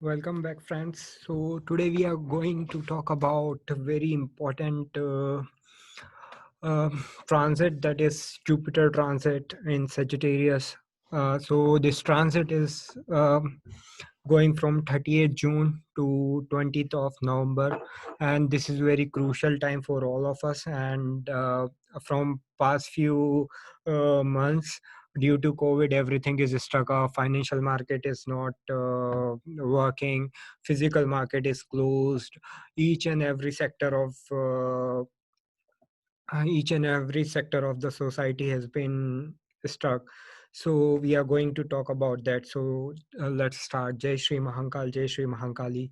Welcome back, friends. So today we are going to talk about a very important transit, that is Jupiter transit in Sagittarius. So this transit is going from 30th June to 20th of November, and this is very crucial time for all of us. And from past few months, due to COVID, everything is stuck. Our financial market is not working. Physical market is closed. Each and every sector of each and every sector of the society has been stuck. So we are going to talk about that. So let's start. Jai Shri Mahankal, Jai Shri Mahankali.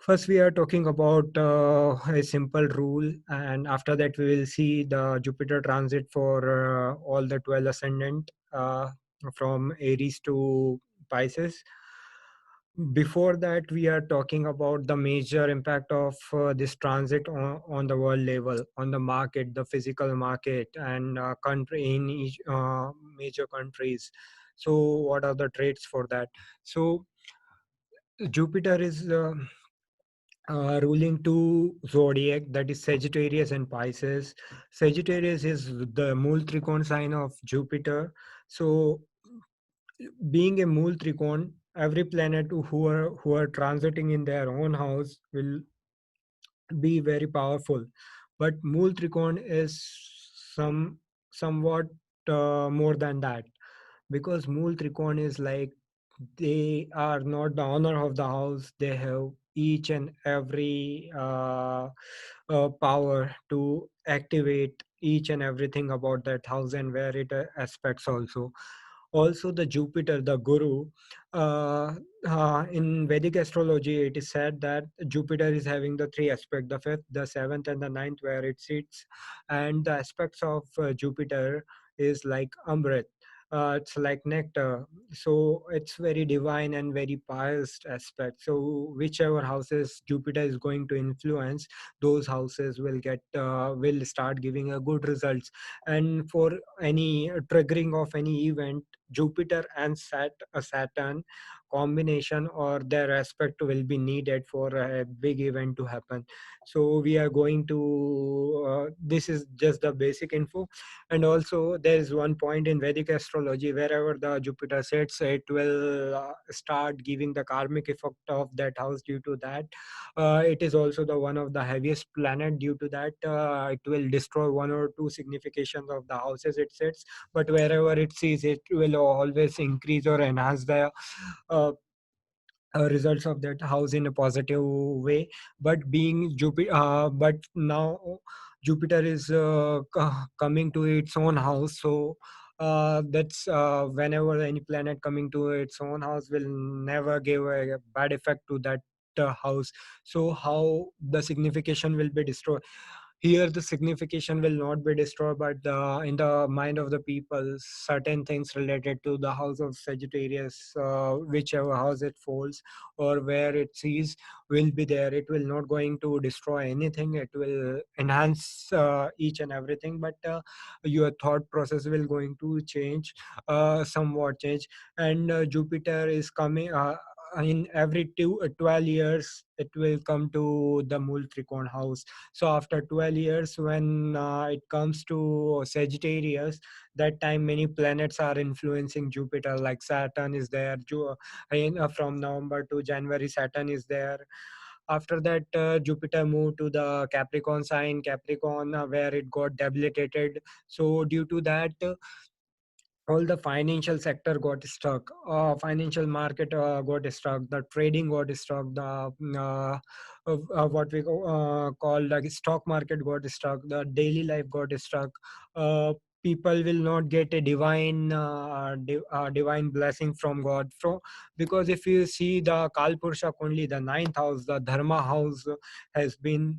First, we are talking about a simple rule, and after that, we will see the Jupiter transit for all the 12 ascendant from Aries to Pisces. Before that, we are talking about the major impact of this transit on the world level, on the market, the physical market, and country in each major countries. So, what are the traits for that? So, Jupiter is ruling two zodiac, that is Sagittarius and Pisces. Sagittarius is the Mool Trikon sign of Jupiter. So, being a Mool Trikon, every planet who are transiting in their own house will be very powerful. But Mool Trikon is somewhat more than that, because Mool Trikon is like they are not the owner of the house. They have each and every power to activate each and everything about that house and where it aspects also. Also, the Jupiter, the Guru, in Vedic astrology, it is said that Jupiter is having the three aspects: the fifth, the seventh, and the ninth, where it sits. And the aspects of Jupiter is like Amrit. It's like nectar, so it's very divine and very pious aspect. So whichever houses Jupiter is going to influence, those houses will start giving a good results. And for any triggering of any event, Jupiter and Saturn combination or their aspect will be needed for a big event to happen. So we are going to this is just the basic info. And also there is one point in Vedic astrology: wherever the Jupiter sits, it will start giving the karmic effect of that house. Due to that, it is also the one of the heaviest planet. Due to that, it will destroy one or two significations of the houses it sits, but wherever it sees, it will always increase or enhance the uh, results of that house in a positive way. But being Jupiter, but now Jupiter is coming to its own house. So that's whenever any planet coming to its own house will never give a bad effect to that house. So how the signification will be destroyed? Here the signification will not be destroyed, but in the mind of the people, certain things related to the house of Sagittarius, whichever house it falls or where it sees, will be there. It will not going to destroy anything. It will enhance each and everything, but your thought process will going to change, somewhat change. And Jupiter is coming in every 12 years. It will come to the Mool Trikon house. So after 12 years, when it comes to Sagittarius, that time many planets are influencing Jupiter, like Saturn is there. From November to January, Saturn is there. After that, Jupiter moved to the Capricorn sign, Capricorn, where it got debilitated. So due to that, all the financial sector got stuck. Financial market got stuck. The trading got stuck. The what we call like stock market got stuck. The daily life got stuck. People will not get a divine blessing from God. Because if you see the Kalpurusha only, the ninth house, the Dharma house, has been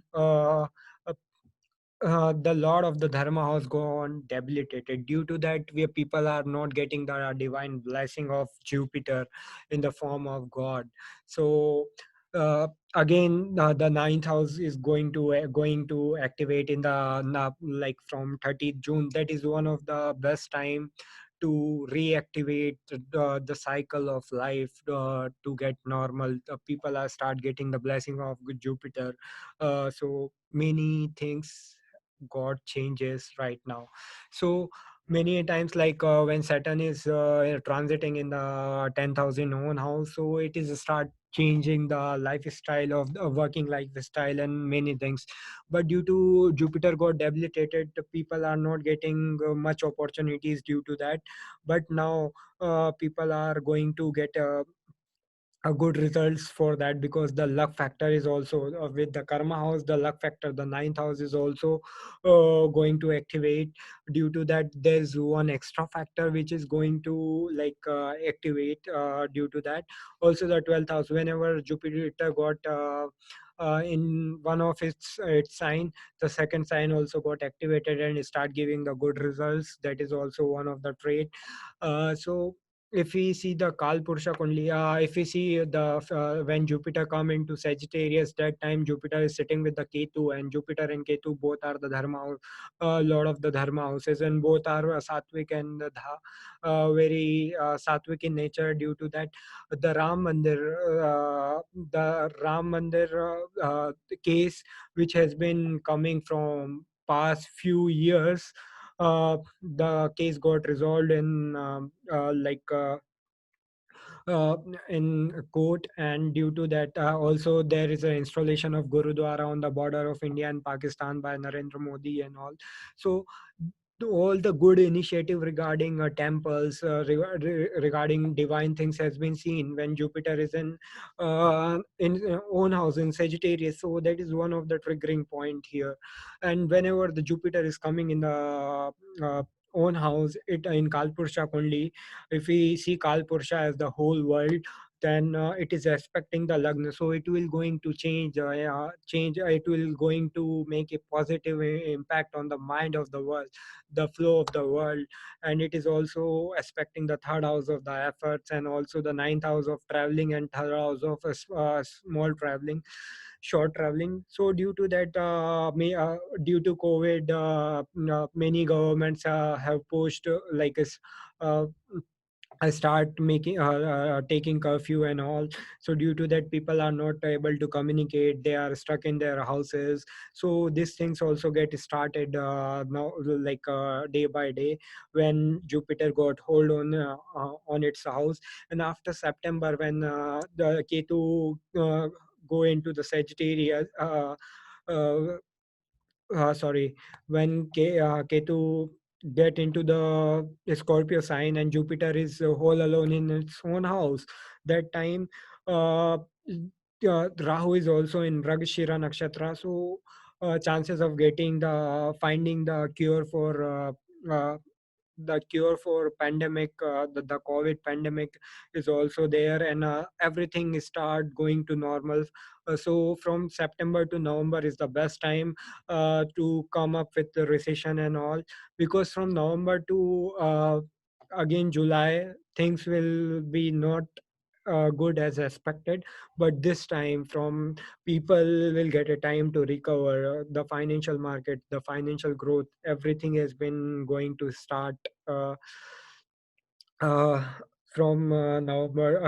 the lord of the dharma has gone debilitated. Due to that, we people are not getting the divine blessing of Jupiter in the form of God. So again, the ninth house is going to activate in the like from 30th June. That is one of the best time to reactivate the cycle of life to get normal. People are start getting the blessing of good Jupiter. So many things got changes right now. So many times, like when Saturn is transiting in the 10,000 own house, so it is start changing the lifestyle of the working lifestyle and many things. But due to Jupiter got debilitated, the people are not getting much opportunities due to that. But now people are going to get a good results for that, because the luck factor is also with the karma house. The luck factor, the ninth house, is also going to activate. Due to that, there's one extra factor which is going to activate due to that. Also the 12th house, whenever Jupiter got in one of its sign, the second sign also got activated and start giving the good results. That is also one of the trait. So if we see the Kal Purusha Kundli, if we see when Jupiter come into Sagittarius, that time Jupiter is sitting with the Ketu, and Jupiter and Ketu both are the Dharma, lord of the Dharma houses, and both are Sattvic and very Sattvic in nature. Due to that, the Ram Mandir case, which has been coming from past few years, the case got resolved uh, in court. And due to that, also there is an installation of Gurudwara on the border of India and Pakistan by Narendra Modi and all. So all the good initiative regarding temples, regarding divine things has been seen when Jupiter is in own house in Sagittarius. So that is one of the triggering point here. And whenever the Jupiter is coming in the uh, own house, it in Kalpurusha only. If we see Kalpurusha as the whole world, then it is expecting the lagna, so it will going to change. It will going to make a positive impact on the mind of the world, the flow of the world. And it is also expecting the third house of the efforts, and also the ninth house of traveling, and third house of small traveling, short traveling. So due to that, due to COVID, many governments have pushed uh, I start making taking curfew and all. So due to that, people are not able to communicate. They are stuck in their houses. So these things also get started now, day by day, when Jupiter got hold on its house. And after September, when the Ketu go into the Sagittarius. Uh, Sorry, when Ketu get into the Scorpio sign, and Jupiter is whole alone in its own house, that time Rahu is also in Mragashira Nakshatra. So chances of getting the finding the cure for pandemic, the COVID pandemic, is also there. And everything start going to normal. So from September to November is the best time to come up with the recession and all, because from November to again July, things will be not good as expected. But this time, from people will get a time to recover. The financial market, the financial growth, everything has been going to start uh, uh, from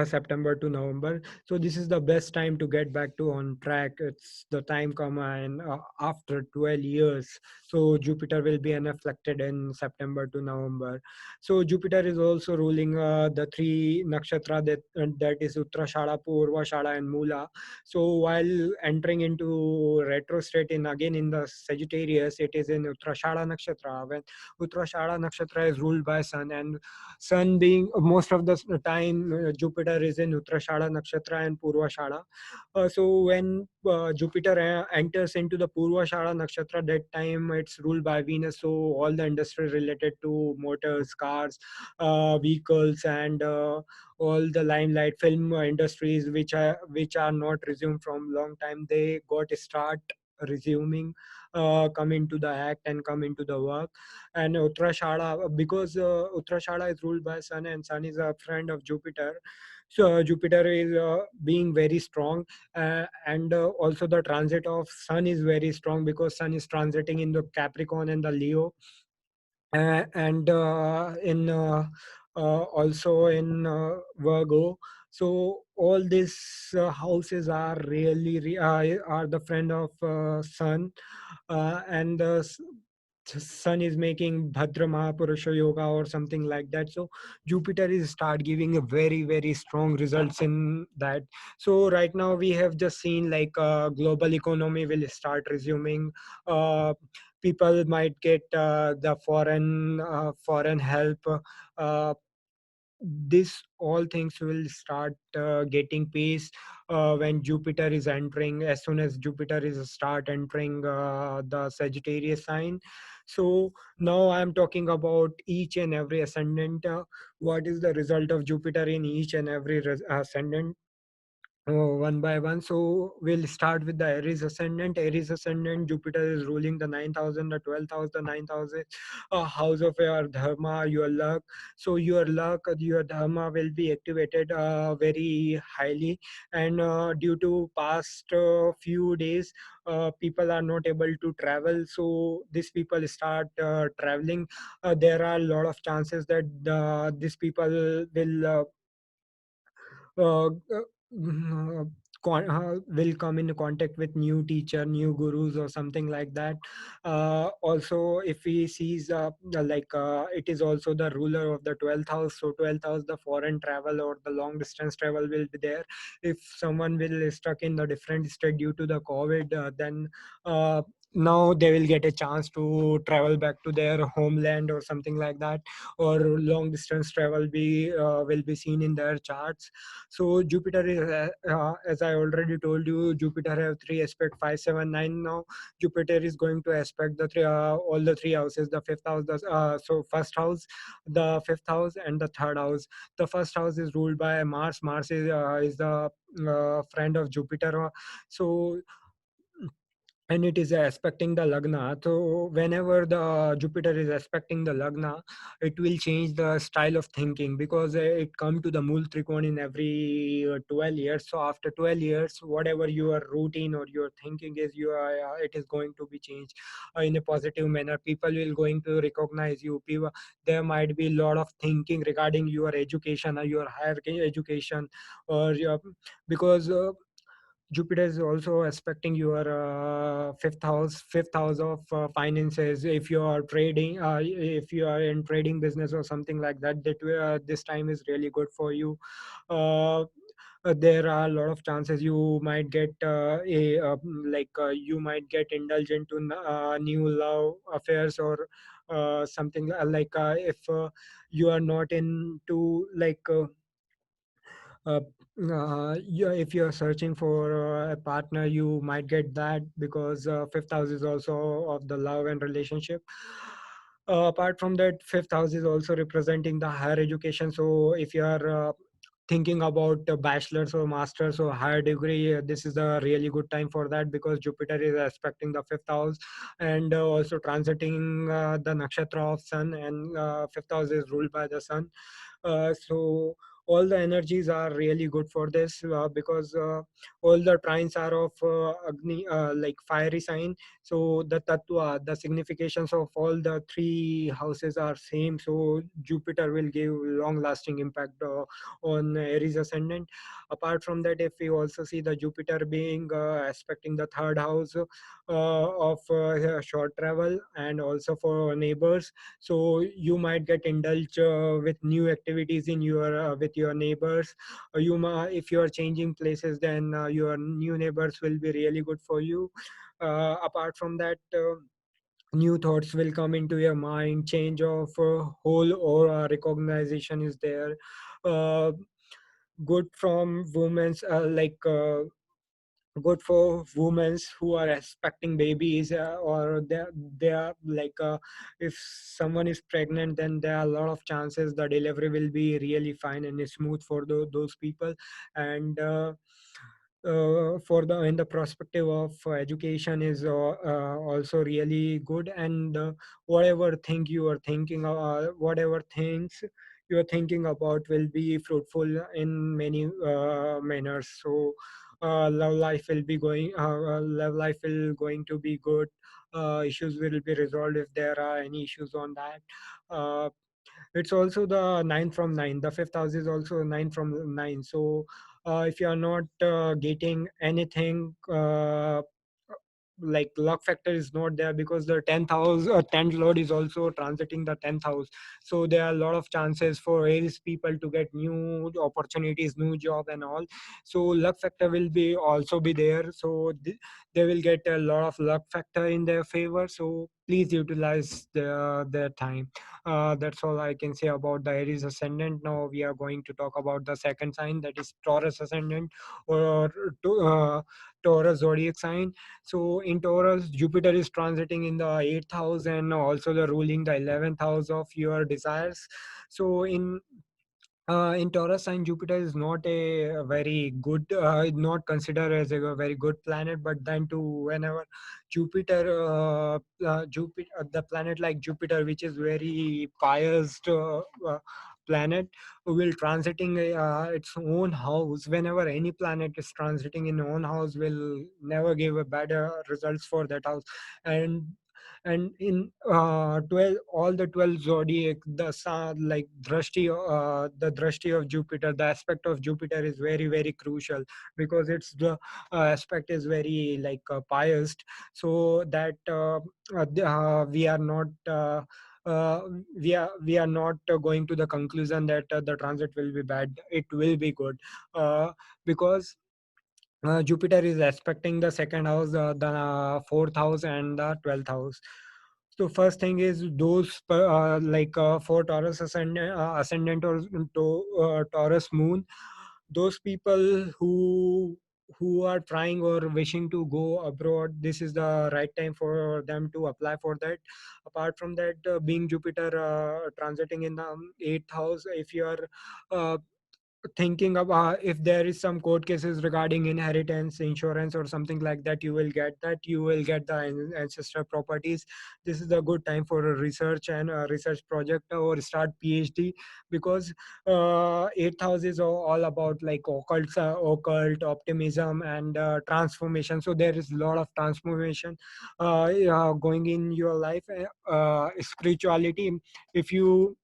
September to November. So this is the best time to get back to on track. It's the time come, and after 12 years, so Jupiter will be unaffected in September to November. So Jupiter is also ruling the three nakshatra, that is Uttarashada, Purvashada, and Mula. So while entering into retro state in the Sagittarius, it is in Uttarashada nakshatra. When Uttarashada nakshatra is ruled by Sun, and Sun being most of the time, Jupiter is in Uttarashada Nakshatra and Purvashada. So when Jupiter enters into the Purvashada Nakshatra, that time it's ruled by Venus. So all the industry related to motors, cars, vehicles, and all the limelight film industries, which are not resumed from long time, they got start resuming, come into the act and come into the work. And Uttarashada, because Uttarashada is ruled by Sun, and Sun is a friend of Jupiter. So Jupiter is being very strong, and also the transit of Sun is very strong, because Sun is transiting in the Capricorn and the Leo. and in also in Virgo. So all these houses are really are the friend of Sun, and Sun is making Bhadra Mahapurusha Yoga or something like that. So Jupiter is start giving a very strong results in that. So right now we have just seen like global economy will start resuming. Uh, People might get the foreign help. Uh, this all things will start getting pace when Jupiter is entering. As soon as Jupiter is start entering the Sagittarius sign. So now I am talking about each and every ascendant. What is the result of Jupiter in each and every ascendant? One by one. So we'll start with the Aries Ascendant. Aries Ascendant, Jupiter is ruling the 9,000, the 12,000, the 9,000 house of your dharma, your luck. So your luck, your dharma will be activated very highly. And due to past few days, people are not able to travel. So these people start traveling. There are a lot of chances that these people will uh, uh, will come in contact with new teacher, new gurus or something like that. Also if he sees it is also the ruler of the 12th house. So 12th house, the foreign travel or the long distance travel will be there. If someone will stuck in the different state due to the COVID, then uh, now they will get a chance to travel back to their homeland or something like that, or long distance travel will be seen in their charts. So Jupiter is, as I already told you, Jupiter have three aspect 5, 7, 9. Now Jupiter is going to aspect the three, all the three houses, the fifth house, so first house, the fifth house, and the third house. The first house is ruled by Mars. Mars is the friend of Jupiter. So and it is aspecting the lagna. So whenever the Jupiter is aspecting the lagna, it will change the style of thinking, because it come to the mool trikon in every 12 years. So after 12 years, whatever your routine or your thinking is, it is going to be changed in a positive manner. People will going to recognize you. People, there might be a lot of thinking regarding your education or your higher education, or your, because Jupiter is also aspecting your fifth house of finances. If you are trading, if you are in trading business or something like that, this time is really good for you. Uh, there are a lot of chances you might get you might get indulgent to new love affairs, or something if you are not into uh, if you're searching for a partner, you might get that, because fifth house is also of the love and relationship. Apart from that, fifth house is also representing the higher education. So if you are thinking about a bachelor's or master's or higher degree, this is a really good time for that, because Jupiter is aspecting the fifth house, and also transiting the nakshatra of sun, and fifth house is ruled by the sun. So all the energies are really good for this, because all the trines are of Agni, like fiery sign. So the tattva, the significations of all the three houses are same. So Jupiter will give long lasting impact on Aries ascendant. Apart from that, if we also see the Jupiter being aspecting the third house of short travel, and also for neighbors. So you might get indulged with new activities in your with your neighbors. If you are changing places, then your new neighbors will be really good for you. Apart from that, new thoughts will come into your mind. Change of whole or recognition is there. uh, Good from women's good for women who are expecting babies, or they are if someone is pregnant, then there are a lot of chances the delivery will be really fine and smooth for those people. And for the in the perspective of education is also really good. And whatever thing you are thinking, whatever things you're thinking about will be fruitful in many manners. So love life will be going love life will going to be good. Issues will be resolved if there are any issues on that. It's also the nine from nine. The fifth house is also nine from nine. So if you are not getting anything, like luck factor is not there, because the 10th house, 10th lord is also transiting the 10th house. So there are a lot of chances for Aries people to get new opportunities, new job and all. So luck factor will be also be there. So they will get a lot of luck factor in their favor. So please utilize their time. That's all I can say about the Aries ascendant. Now we are going to talk about the second sign, that is Taurus ascendant, or Taurus zodiac sign. So in Taurus, Jupiter is transiting in the eighth house, and also the ruling the 11th house of your desires. So in Taurus sign, Jupiter is not a very good, not considered as a very good planet. But then too, whenever Jupiter, the planet like Jupiter, which is very pious planet, will transiting its own house. Whenever any planet is transiting in own house, will never give a better results for that house. And and in 12, all the 12 zodiac, the sun, like the drashti of Jupiter, the aspect of Jupiter is very very crucial, because it's the aspect is very like biased. So that we are not uh, we are not going to the conclusion that the transit will be bad. It will be good, because Jupiter is aspecting the second house, the fourth house, and the 12th house. So first thing is those for Taurus ascendant or Taurus moon, those people who are trying or wishing to go abroad, this is the right time for them to apply for that. Apart from that, being Jupiter transiting in the eighth house, if you are uh, thinking about, if there is some court cases regarding inheritance, insurance, or something like that, you will get the ancestral properties. This is a good time for a research and a research project, or start PhD, because eighth house is all about like occult optimism and transformation. So there is a lot of transformation going in your life. Spirituality, if you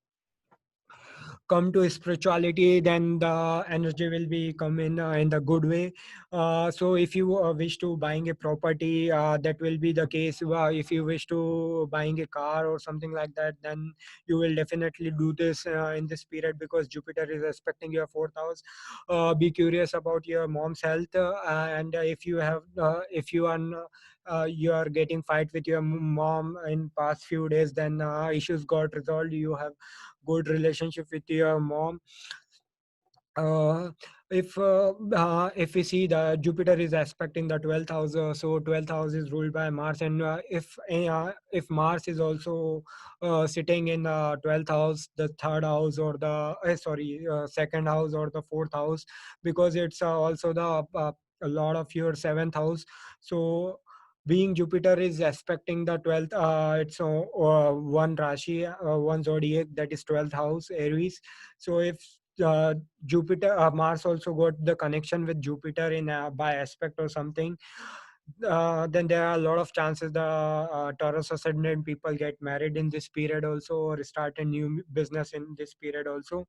come to spirituality, then the energy will be come in the good way. So if you wish to buying a property, that will be the case. If you wish to buying a car or something like that, then you will definitely do this in this period, because Jupiter is expecting your fourth house. Be curious about your mom's health, and if you are getting fight with your mom in past few days, then issues got resolved. You have good relationship with your mom. uh, if we see the Jupiter is aspecting the 12th house, so 12th house is ruled by Mars. And if Mars is also sitting in the 12th house, the third house, or the second house, or the fourth house, because it's also the a lot of your seventh house. So being Jupiter is aspecting the 12th, it's one Rashi, one zodiac, that is 12th house, Aries. So if uh, Mars also got the connection with Jupiter in by aspect or something, then there are a lot of chances the Taurus ascendant people get married in this period also, or start a new business in this period also.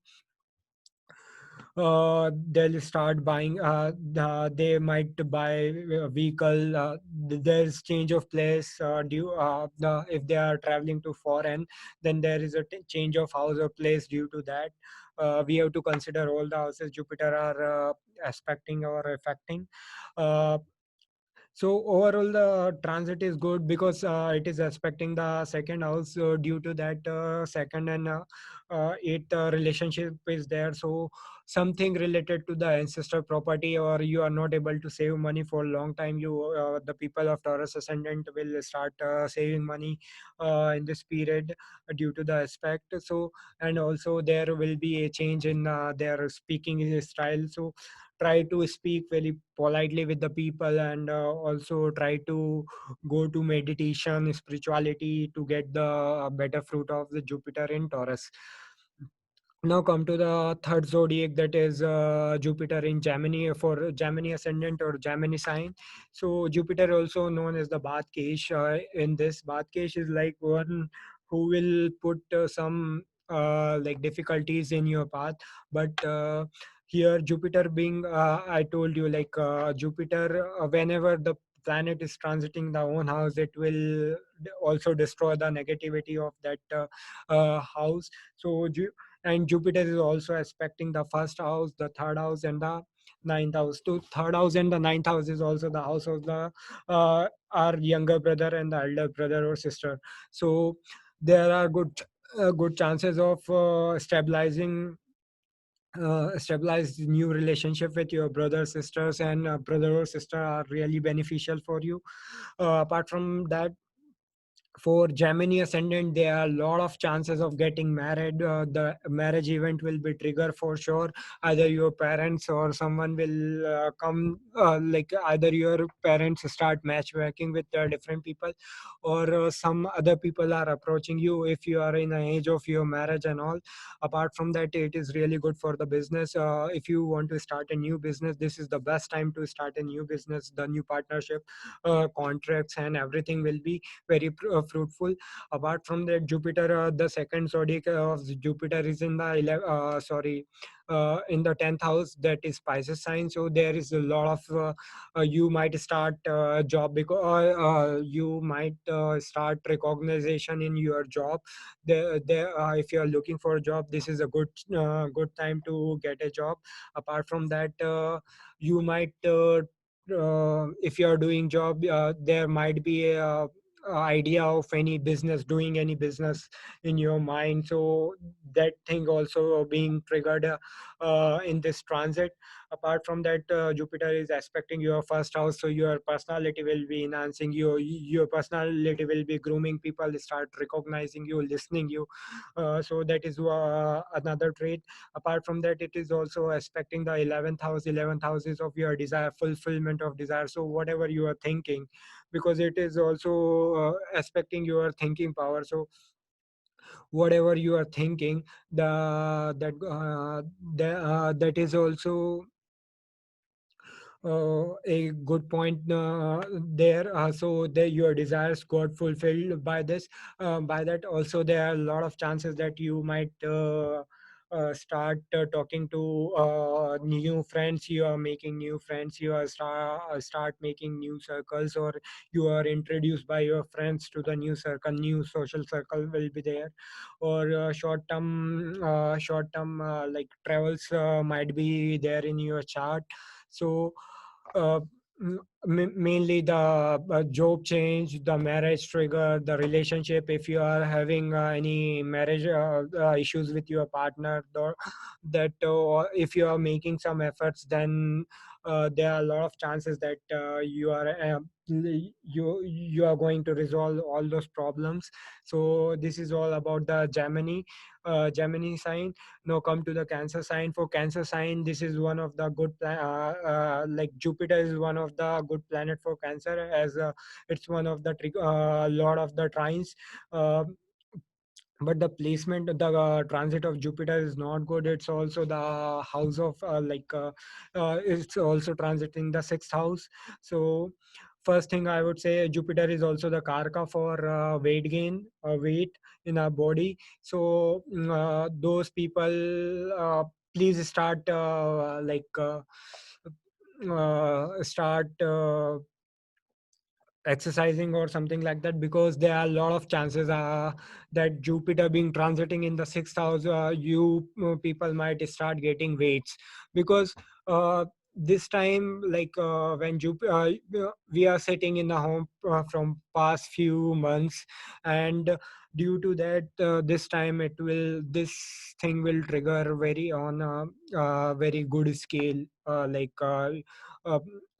They'll start buying, they might buy a vehicle. There's change of place, if they are traveling to foreign, then there is a change of house or place due to that. We have to consider all the houses Jupiter are aspecting or affecting. uh, so overall, the transit is good, because it is expecting the second house. Due to that, second and eighth relationship is there. So something related to the ancestral property, or you are not able to save money for a long time, the people of Taurus ascendant will start saving money in this period due to the aspect. So, and also there will be a change in their speaking style. So try to speak very politely with the people, and also try to go to meditation, spirituality, to get the better fruit of the Jupiter in Taurus. Now come to the third zodiac, that is Jupiter in Gemini, for Gemini ascendant or Gemini sign. So Jupiter, also known as the Badkesh, in this Badkesh is like one who will put some like difficulties in your path. But here Jupiter being, I told you, like Jupiter, whenever the planet is transiting the own house, it will also destroy the negativity of that house. So and Jupiter is also aspecting the first house, the third house, and the ninth house. So third house and the ninth house is also the house of the our younger brother and the elder brother or sister. So there are good chances of stabilize new relationship with your brother sisters, and brother or sister are really beneficial for you. Apart from that, for Gemini ascendant, there are a lot of chances of getting married. The marriage event will be trigger for sure. Either your parents or someone will come, like either your parents start matchmaking with different people, or some other people are approaching you if you are in the age of your marriage and all. Apart from that, it is really good for the business. If you want to start a new business, this is the best time to start a new business. The new partnership, contracts, and everything will be very fruitful. Apart from that, Jupiter, the second zodiac of Jupiter is in the in the 10th house, that is Pisces sign. So there is a lot of you might start job, because you might start recognition in your job. If you are looking for a job, this is a good time to get a job. Apart from that, you might if you are doing job, there might be a idea of any business, doing any business in your mind. So that thing also being triggered in this transit. Apart from that, Jupiter is aspecting your first house, so your personality will be enhancing. Your personality will be grooming. People start recognizing you, listening you. So that is another trait. Apart from that, it is also aspecting the 11th house. 11th house is of your desire, fulfillment of desire. So whatever you are thinking, because it is also aspecting your thinking power. So whatever you are thinking, that is also a good point there. So your desires got fulfilled by this. By that also, there are a lot of chances that you might start talking to new friends. You are making new friends. You are start making new circles, or you are introduced by your friends to the new circle. New social circle will be there, or short term like travels might be there in your chart. So uh, mainly the job change, the marriage trigger, the relationship. If you are having any marriage issues with your partner, that if you are making some efforts, then there are a lot of chances that you are going to resolve all those problems. So this is all about the Gemini sign. Now come to the Cancer sign. For Cancer sign, this is one of the like Jupiter is one of the good planet for Cancer, as it's one of the lot of the trines. Uh, but the placement, the transit of Jupiter is not good. It's also the house of it's also transiting the sixth house. So first thing I would say, Jupiter is also the karka for weight gain, weight in our body. So those people, please start exercising or something like that, because there are a lot of chances that Jupiter being transiting in the sixth house, you people might start getting weights, because this time, like when we are sitting in the home from past few months, and due to that, this time this thing will trigger very on a very good scale, uh,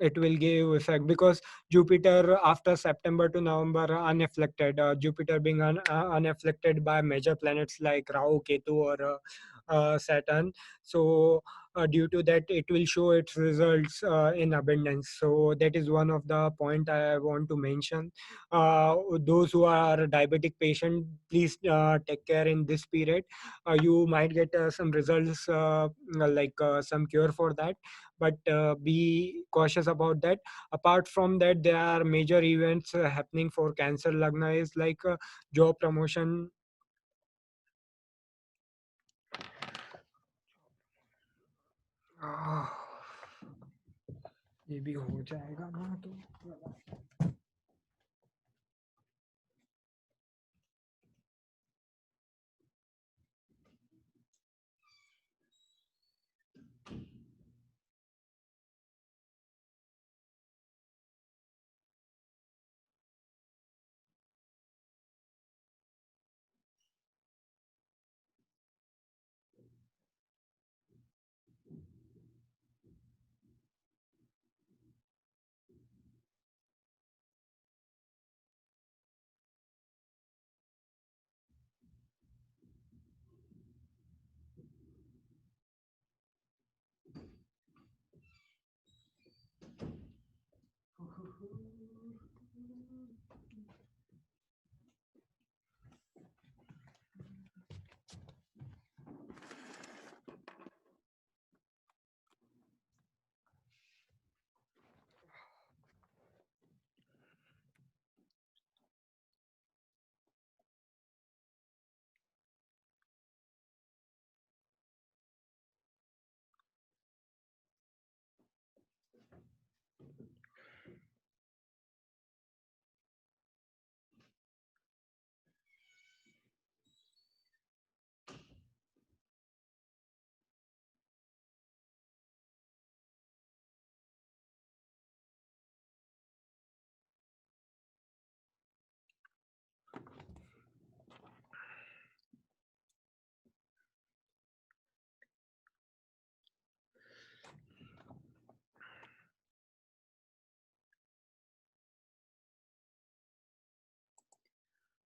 it will give effect, because Jupiter after September to November unafflicted. Jupiter being unafflicted by major planets like Rahu, Ketu, or Saturn. So due to that it will show its results in abundance. So that is one of the point I want to mention. Those who are diabetic patient, please take care in this period. You might get some results, some cure for that, but be cautious about that. Apart from that, there are major events happening for Cancer Lagna is like job promotion. आह, ये भी हो जाएगा ना तो.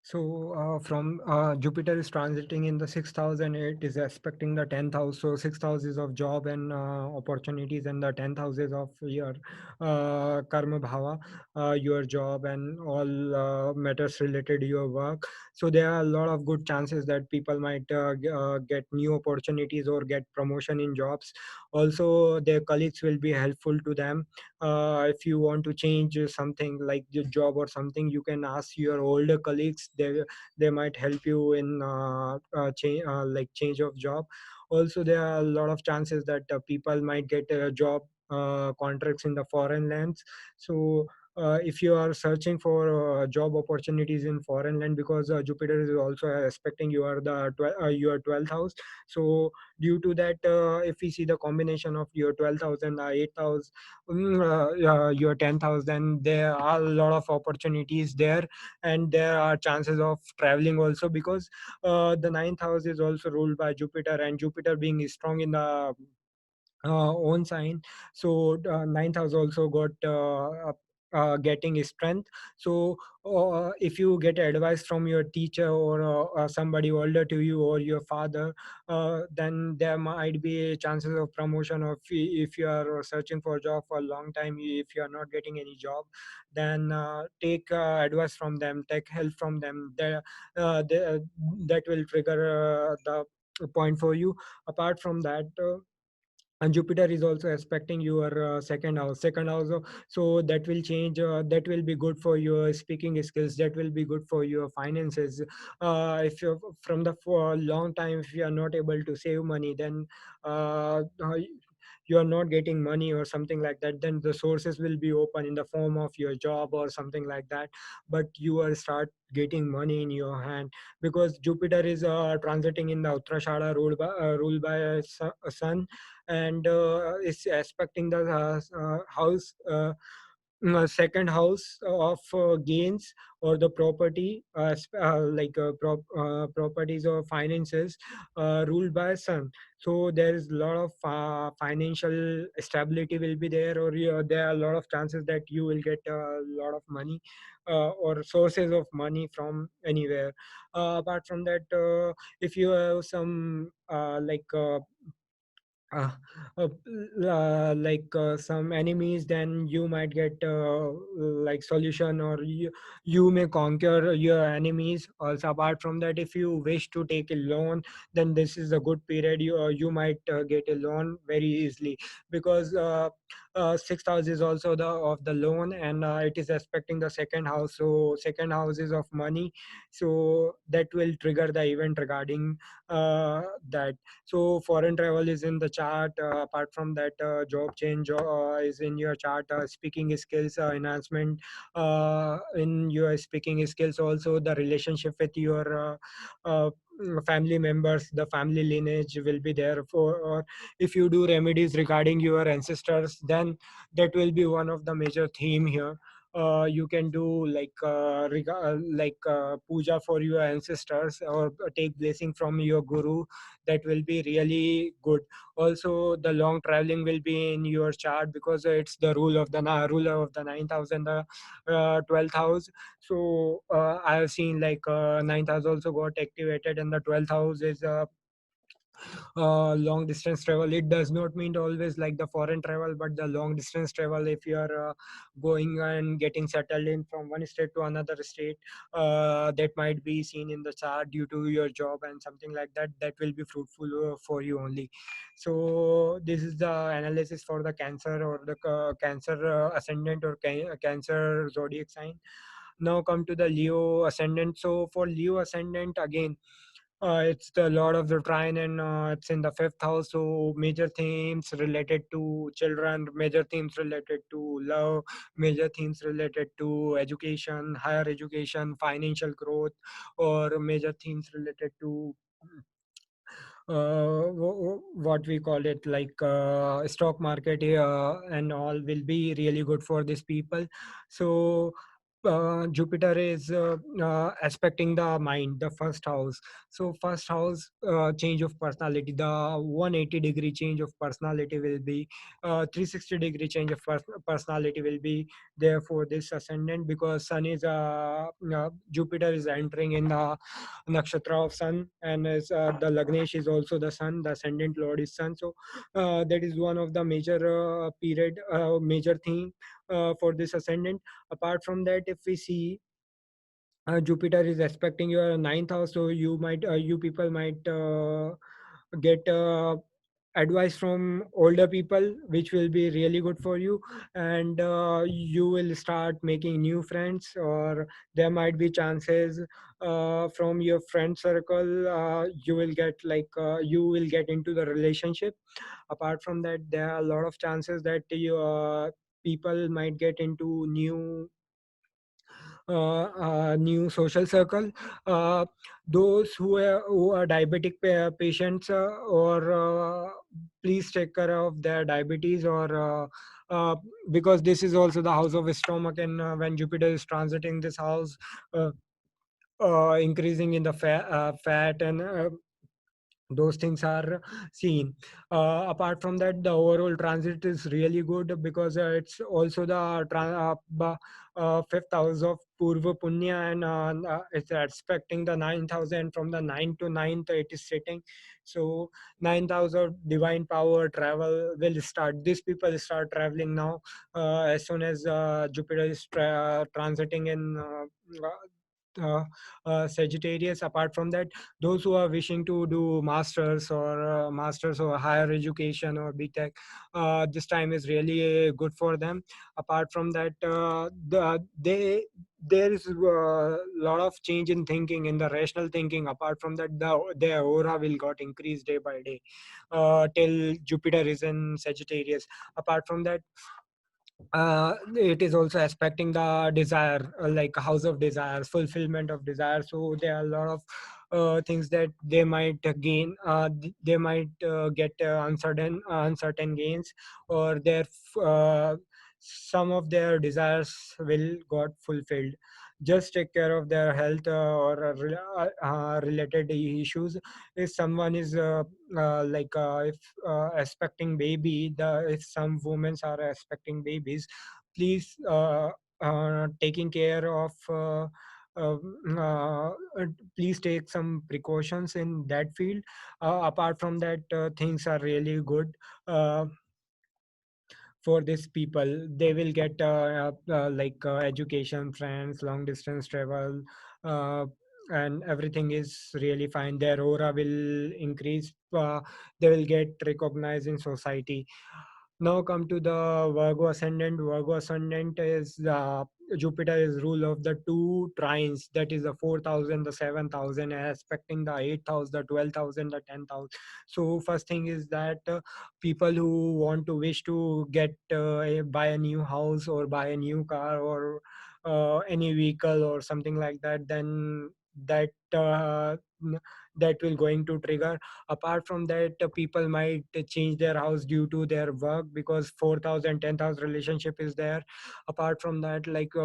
So from Jupiter is transiting in the sixth house and it is aspecting the 10th house. So sixth house is of job and opportunities, and the 10th house is of your karma bhava, your job and all matters related to your work. So there are a lot of good chances that people might get new opportunities or get promotion in jobs. Also, their colleagues will be helpful to them. If you want to change something like your job or something, you can ask your older colleagues. They might help you in change of job. Also, there are a lot of chances that people might get a job contracts in the foreign lands. So if you are searching for job opportunities in foreign land, because Jupiter is also expecting you are your 12th house. So due to that, if we see the combination of your 12th house and 8th house, your 10th house, then there are a lot of opportunities there, and there are chances of traveling also, because the ninth house is also ruled by Jupiter, and Jupiter being strong in the own sign. So ninth house also got getting strength. So if you get advice from your teacher or somebody older to you or your father, then there might be chances of promotion. Of if you are searching for a job for a long time, if you are not getting any job, then take advice from them, take help from them. That will trigger the point for you. Apart from that, and Jupiter is also expecting your second house, so that will change, that will be good for your speaking skills, that will be good for your finances. If you're from the for a long time, if you are not able to save money, then uh, uh, you are not getting money or something like that, then the sources will be open in the form of your job or something like that. But you will start getting money in your hand, because Jupiter is transiting in the Uttarashada, ruled by sun, and is aspecting the house, second house of gains or the property, properties or finances, ruled by sun. So there is a lot of financial stability will be there, or there are a lot of chances that you will get a lot of money, or sources of money from anywhere. Apart from that, if you have some uh, some enemies, then you might get like solution, or you may conquer your enemies. Also, apart from that, if you wish to take a loan, then this is a good period. You might get a loan very easily, because sixth house is also the of the loan, and it is expecting the second house. So second house is of money, so that will trigger the event regarding that. So foreign travel is in the chart. Apart from that, job change is in your chart. Speaking skills enhancement in your speaking skills. Also, the relationship with your family members, the family lineage will be there for. Or if you do remedies regarding your ancestors, then that will be one of the major theme here. You can do puja for your ancestors, or take blessing from your guru. That will be really good. Also, the long traveling will be in your chart, because it's the ruler of the ninth house and the 12th house. So I have seen like ninth house also got activated, and the 12th house is long distance travel. It does not mean always like the foreign travel, but the long distance travel. If you are going and getting settled in from one state to another state, that might be seen in the chart due to your job and something like that. That will be fruitful for you only. So this is the analysis for the Cancer, or the Cancer ascendant, or Cancer zodiac sign. Now come to the Leo ascendant. So for Leo ascendant, again, it's the Lord of the Trine, and it's in the fifth house. So major themes related to children, major themes related to love, major themes related to education, higher education, financial growth, or major themes related to what we call it, like stock market, and all will be really good for these people. So Jupiter is aspecting the mind, the first house. So first house, change of personality, the 180-degree change of personality will be 360-degree change of personality will be there for this ascendant, because sun is Jupiter is entering in the nakshatra of sun, and as the Lagnesh is also the sun, the ascendant lord is sun. So that is one of the major major theme for this ascendant. Apart from that, if we see, Jupiter is aspecting your ninth house, so you people might get advice from older people, which will be really good for you. And you will start making new friends, or there might be chances from your friend circle. You will get into the relationship. Apart from that, there are a lot of chances that people might get into new social circle. Uh, those who are diabetic patients, or please take care of their diabetes, or because this is also the house of stomach, and when Jupiter is transiting this house, uh, increasing in the fat, and those things are seen. Apart from that, the overall transit is really good, because it's also the fifth house of Purva Punya, and it's expecting the 9,000 from the 9 to 9th, it is sitting. So 9,000 of divine power travel will start. These people start traveling now, as soon as Jupiter is transiting in Sagittarius. Apart from that, those who are wishing to do masters or higher education or BTech, this time is really good for them. Apart from that, there is a lot of change in thinking, in the rational thinking. Apart from that, their aura will got increased day by day, till Jupiter is in Sagittarius. Apart from that, it is also expecting the desire, like a house of desires, fulfillment of desire. So there are a lot of things that they might gain. They might get uncertain gains, or some of their desires will got fulfilled. Just take care of their health, or related issues. If someone is if expecting baby, the if some women are expecting babies, please taking care of please take some precautions in that field. Apart from that, things are really good. Uh, for these people, they will get education, friends, long distance travel, uh, and everything is really fine. Their aura will increase. They will get recognized in society. Now come to the Virgo Ascendant. Virgo Ascendant is Jupiter is rule of the two trines, that is the 4,000, the 7,000, aspecting the 8,000, the 12,000, the 10,000. So first thing is that people who want to wish to get buy a new house or buy a new car or any vehicle or something like that, then that that will going to trigger. Apart from that, people might change their house due to their work, because 4,000, 10,000 relationship is there. Apart from that,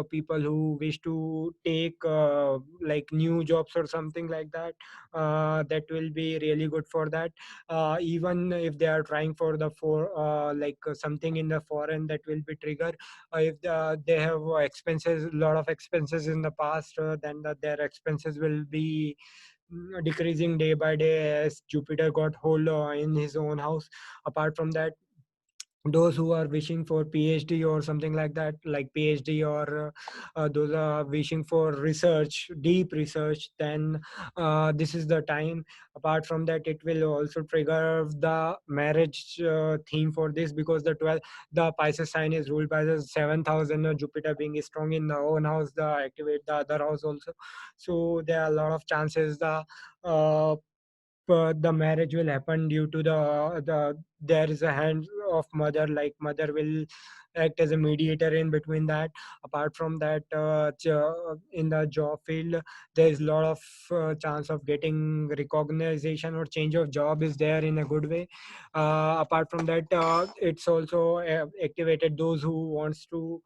people who wish to take like new jobs or something like that, that will be really good for that. Even if they are trying for the something in the foreign, that will be trigger. If they have expenses, lot of expenses in the past, then their expenses will be decreasing day by day as Jupiter got hold in his own house. Apart from that, those who are wishing for PhD or something like that, like PhD, or those are wishing for research, deep research, then this is the time. Apart from that, it will also trigger the marriage theme for this, because the Pisces sign is ruled by the 7,000, Jupiter being strong in the own house, the activate the other house also. So there are a lot of chances uh, the marriage will happen due to there is a hand of mother, like mother will act as a mediator in between that. Apart from that, in the job field, there is a lot of chance of getting recognition or change of job is there in a good way. Apart from that, it's also activated those who wants to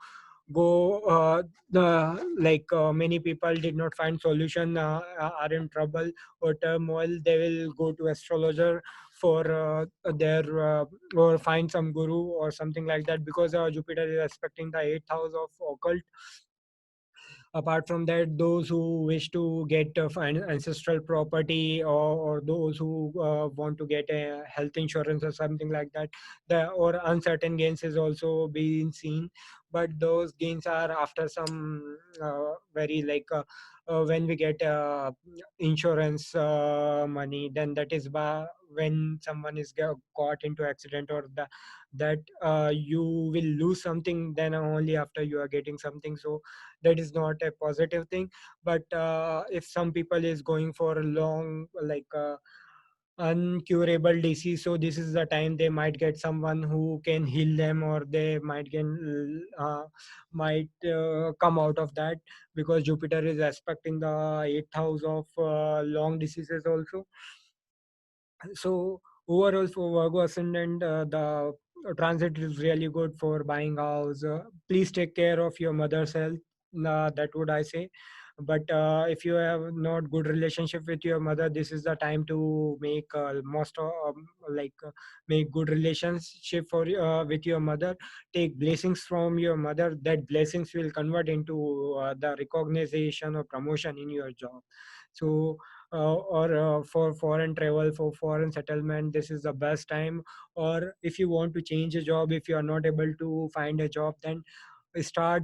go the many people did not find solution, are in trouble or turmoil, they will go to astrologer for their or find some guru or something like that, because Jupiter is aspecting the eighth house of occult. Apart from that, those who wish to get ancestral property, or those who want to get a health insurance or something like that, the or uncertain gains is also being seen. But those gains are after some very when we get insurance money, then that is when someone is caught into accident, or that you will lose something, then only after you are getting something. So that is not a positive thing. But if some people is going for a long uncurable disease, so this is the time they might get someone who can heal them, or they might come out of that, because Jupiter is aspecting the eighth house of long diseases also. So overall, for Virgo Ascendant, the transit is really good for buying house. Please take care of your mother's health. That would I say. But if you have not good relationship with your mother, this is the time to make make good relationship for with your mother. Take blessings from your mother. That blessings will convert into the recognition or promotion in your job. So or for foreign travel, for foreign settlement, this is the best time. Or if you want to change a job, if you are not able to find a job, then start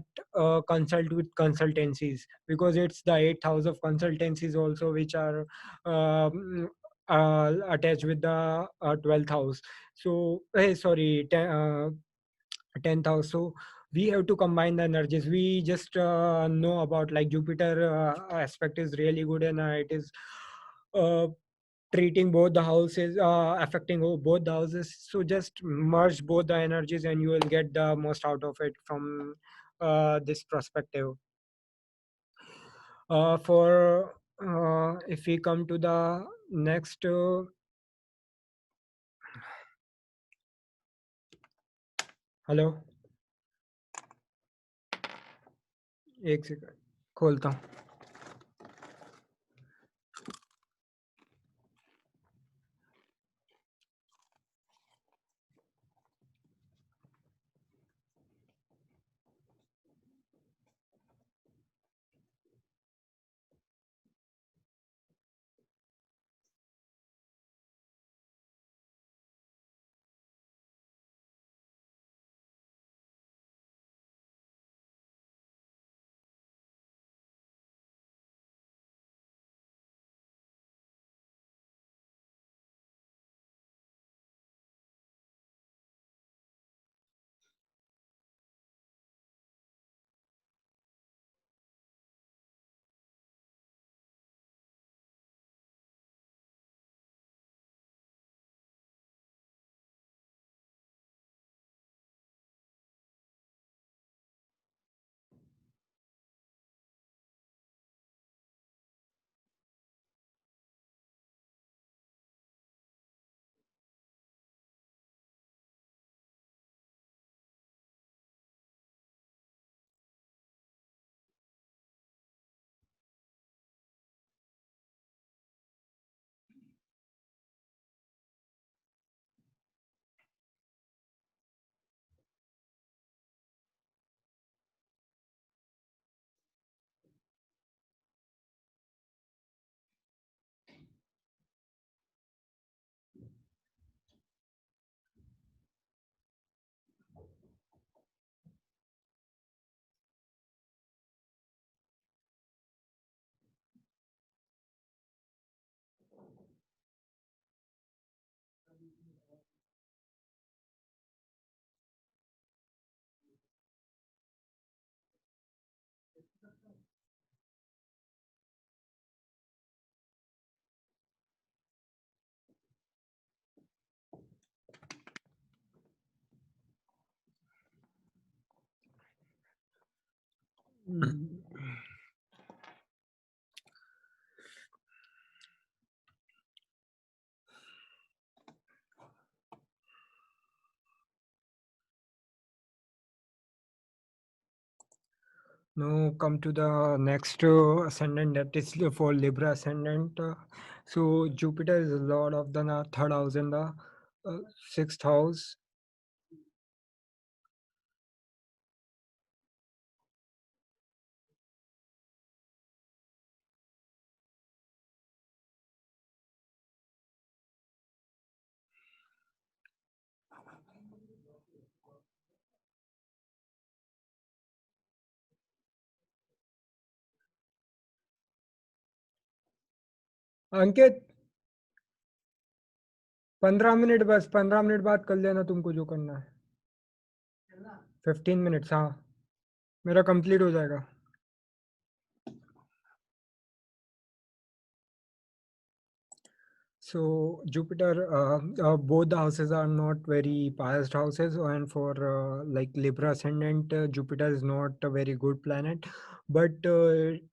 consult with consultancies, because it's the eighth house of consultancies also, which are attached with the 12th house. So sorry, 10th house. So we have to combine the energies. We just know about like Jupiter aspect is really good, and it is uh, treating both the houses, affecting both the houses. So just merge both the energies, and you will get the most out of it from this perspective. For if we come to the next, hello, एक second खोलता हूँ. Mm. Now come to the next ascendant, that is for Libra ascendant. So Jupiter is the lord of the third house and the sixth house. Ankit 15 minute, बस 15 minute बाद कर लेना तुमको जो करना है. 15 मिनट्स, हाँ. मेरा कंप्लीट हो जाएगा. So Jupiter, both the houses are not very biased houses, and for like Libra ascendant, Jupiter is not a very good planet, but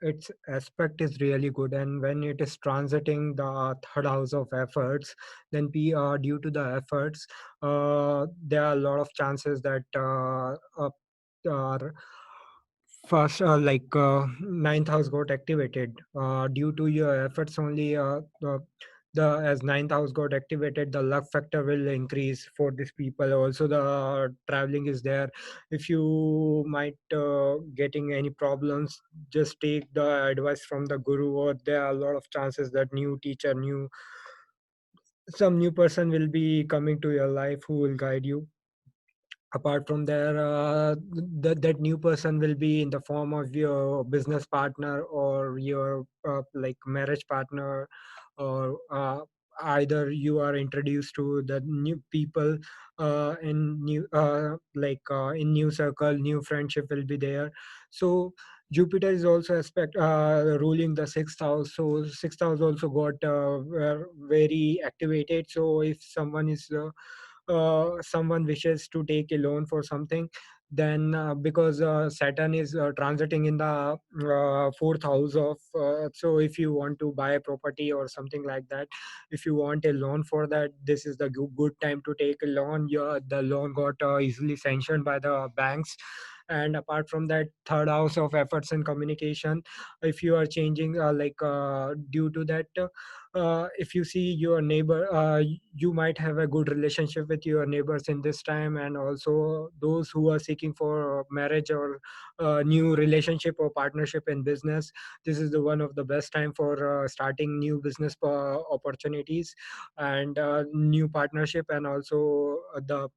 its aspect is really good. And when it is transiting the third house of efforts, then due to the efforts, there are a lot of chances that are first ninth house got activated due to your efforts only. The as ninth house got activated, the luck factor will increase for these people. Also the traveling is there. If you might getting any problems, just take the advice from the guru, or there are a lot of chances that new teacher, new some new person will be coming to your life who will guide you. Apart from there, that new person will be in the form of your business partner or your like marriage partner, or either you are introduced to the new people in new in new circle, new friendship will be there. So Jupiter is also aspect ruling the sixth house, so sixth house also got very activated. So if someone wishes to take a loan for something, then because Saturn is transiting in the fourth house of so if you want to buy a property or something like that, if you want a loan for that, this is the good time to take a loan. The loan got easily sanctioned by the banks. And apart from that, third house of efforts and communication, if you are changing due to that, if you see your neighbor, you might have a good relationship with your neighbors in this time. And also those who are seeking for marriage or new relationship or partnership in business, this is the one of the best time for starting new business opportunities and new partnership. And also the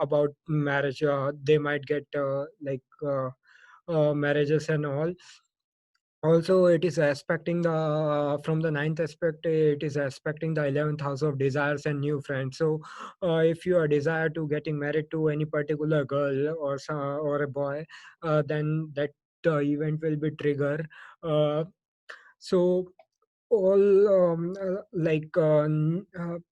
about marriage, they might get marriages and all. Also it is aspecting the from the ninth aspect, it is aspecting the 11th house of desires and new friends. So if you are desire to getting married to any particular girl or a boy, then that event will be trigger. So all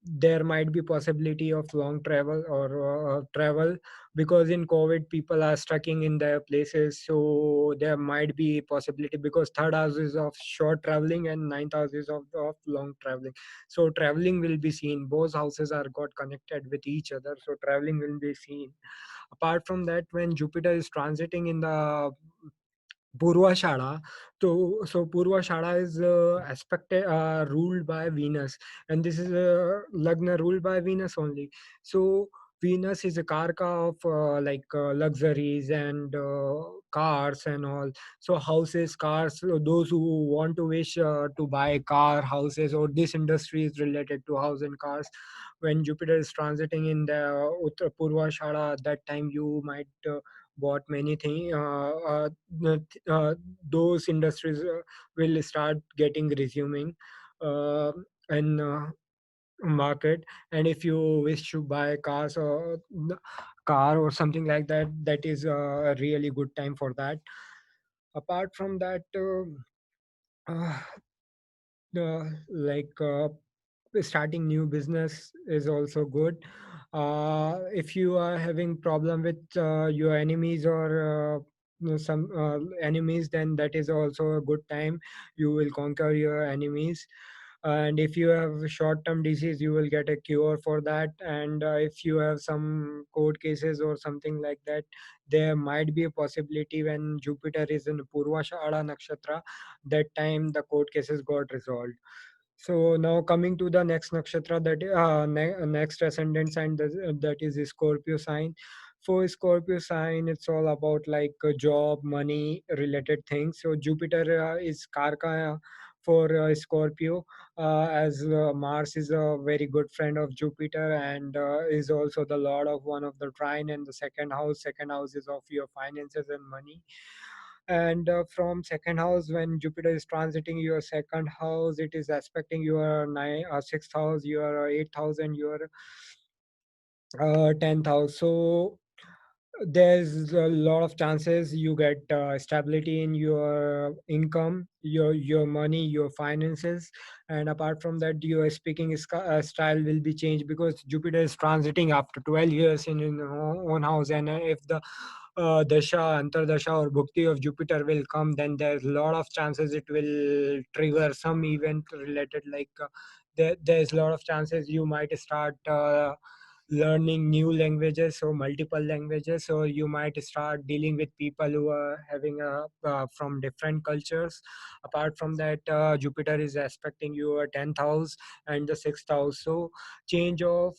there might be possibility of long travel or travel, because in COVID people are stucking in their places. So there might be possibility, because third house is of short traveling and ninth house is of long traveling. So traveling will be seen, both houses are got connected with each other, so traveling will be seen. Apart from that, when Jupiter is transiting in the Purva Shada. So Purva Shada is aspected ruled by Venus, and this is a Lagna ruled by Venus only. So Venus is a karka of luxuries and cars and all. So houses, cars. So those who want to wish to buy car, houses, or this industry is related to house and cars. When Jupiter is transiting in the Purva Shada, that time you might bought many things. Those industries will start getting resuming uh, in market. And if you wish to buy cars or car or something like that, that is a really good time for that. Apart from that, uh, like starting new business is also good. If you are having problem with your enemies or some enemies, then that is also a good time. You will conquer your enemies. And if you have short term disease, you will get a cure for that. And if you have some court cases or something like that, there might be a possibility when Jupiter is in Purvashada nakshatra, that time the court cases got resolved. So now coming to the next nakshatra, that next ascendant sign, that is the Scorpio sign. For Scorpio sign, it's all about like job, money related things. So Jupiter is Karka for Scorpio, as Mars is a very good friend of Jupiter, and is also the lord of one of the trine and the second house. Second house is of your finances and money. And from second house, when Jupiter is transiting your second house, it is aspecting your sixth house, your 8,000, your 10th house. So there's a lot of chances you get stability in your income, your money, your finances. And apart from that, your speaking style will be changed, because Jupiter is transiting after 12 years in your own house. And if the dasha, antardasha or bhukti of Jupiter will come, then there's a lot of chances it will trigger some event related, like there's a lot of chances you might start learning new languages, so multiple languages, so you might start dealing with people who are having a from different cultures. Apart from that, Jupiter is aspecting your 10th house and the 6th house. So change of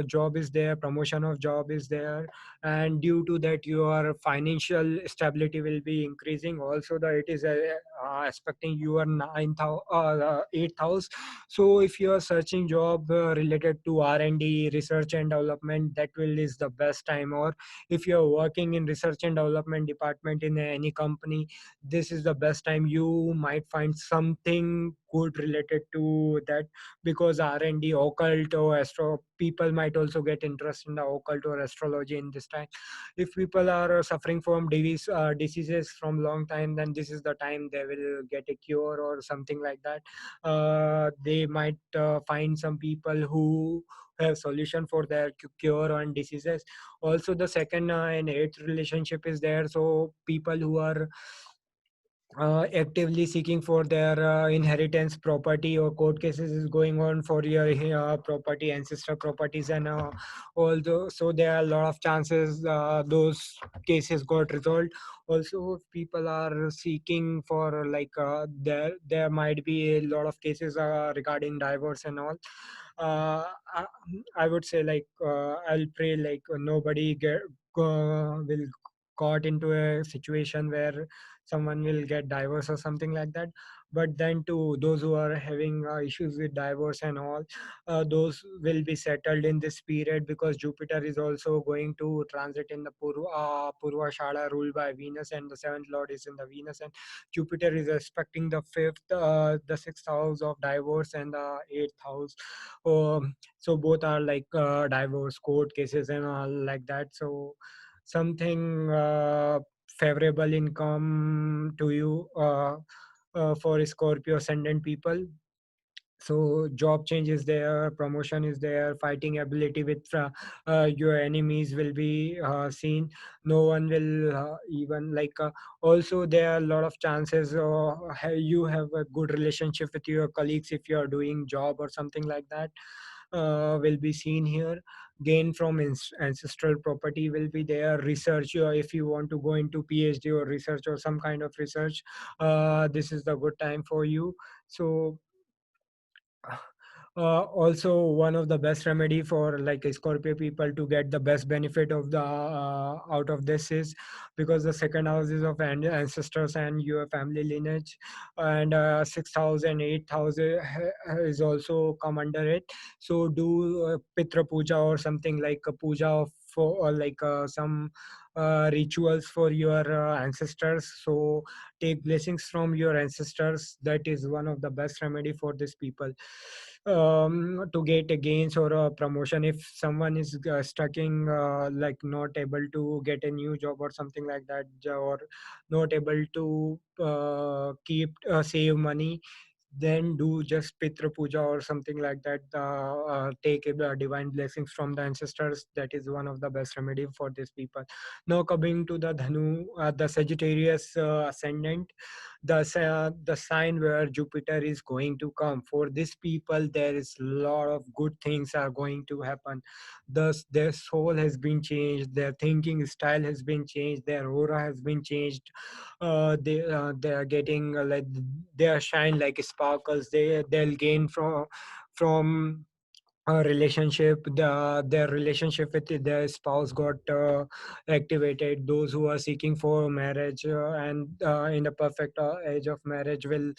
job is there, promotion of job is there, and due to that your financial stability will be increasing. Also the it is aspecting your 8th house. So if you are searching job related to R&D, research and development, that will is the best time. Or if you are working in research and development department in any company, this is the best time. You might find something good related to that, because R&D, occult or astro, people might also get interest in the occult or astrology in this time. If people are suffering from diseases from long time, then this is the time they will get a cure or something like that. They might find some people who have solution for their cure on diseases. Also the second and eighth relationship is there, so people who are actively seeking for their inheritance property or court cases is going on for your property, ancestor properties, and although so there are a lot of chances those cases got resolved. Also if people are seeking for like there might be a lot of cases regarding divorce and all. uh, I, I would say like I'll pray like nobody will caught into a situation where someone will get divorced or something like that. But then to those who are having issues with divorce and all, those will be settled in this period, because Jupiter is also going to transit in the Purva Shada ruled by Venus, and the seventh lord is in the Venus, and Jupiter is expecting the fifth, the sixth house of divorce and the eighth house. So both are like divorce court cases and all like that. So something favorable income to you for Scorpio ascendant people. So job change is there, promotion is there, fighting ability with your enemies will be seen. No one will even like also there are a lot of chances you have a good relationship with your colleagues if you are doing job or something like that, will be seen here. Gain from ancestral property will be there. Research, if you want to go into PhD or research or some kind of research, this is the good time for you. So also one of the best remedy for like Scorpio people to get the best benefit of the out of this is, because the second house is of ancestors and your family lineage, and 6,000 is also come under it. So do pitra puja or something like a puja for or like some rituals for your ancestors. So take blessings from your ancestors. That is one of the best remedy for these people to get a gains or a promotion. If someone is stuck in like not able to get a new job or something like that, or not able to keep save money, then do just Pitra Puja or something like that. Take divine blessings from the ancestors. That is one of the best remedy for these people. Now coming to the Dhanu, the Sagittarius Ascendant, the sign where Jupiter is going to come. For these people, there is a lot of good things are going to happen. Thus, their soul has been changed, their thinking style has been changed, their aura has been changed. They are getting like they are shine like sparkles. They'll gain from a relationship. Their relationship with their spouse got activated. Those who are seeking for marriage and in the perfect age of marriage will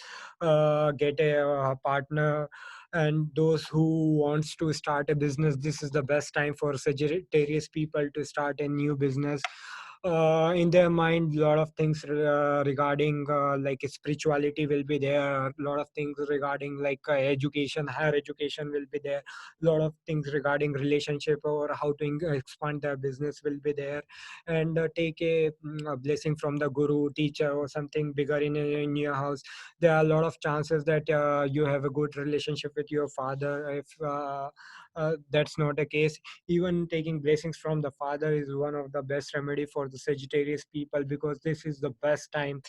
get a partner. And those who wants to start a business, this is the best time for Sagittarius people to start a new business. In their mind, a lot of things regarding like spirituality will be there. A lot of things regarding like education, higher education will be there. A lot of things regarding relationship or how to expand their business will be there. And take a blessing from the guru, teacher, or something bigger in your house. There are a lot of chances that you have a good relationship with your father. If that's not the case, even taking blessings from the father is one of the best remedy for the Sagittarius people, because this is the best time,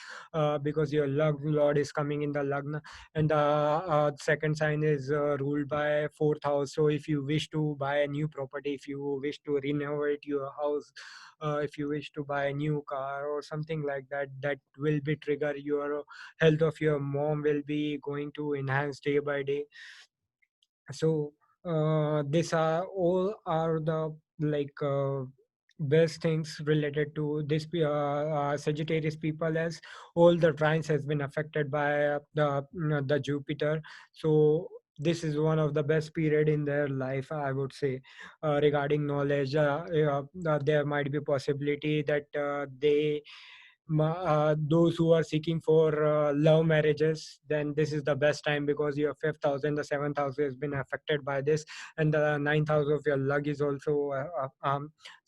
because your luck lord is coming in the lagna. And the second sign is ruled by fourth house. So if you wish to buy a new property, if you wish to renovate your house, if you wish to buy a new car or something like that, that will be trigger your health of your mom will be going to enhance day by day. So these are all are the like best things related to this Sagittarius people, as all the trines has been affected by the Jupiter. So this is one of the best period in their life, I would say. Regarding knowledge, there might be possibility that those who are seeking for love marriages, then this is the best time, because your fifth house and the seventh house has been affected by this, and the ninth house of your luck is also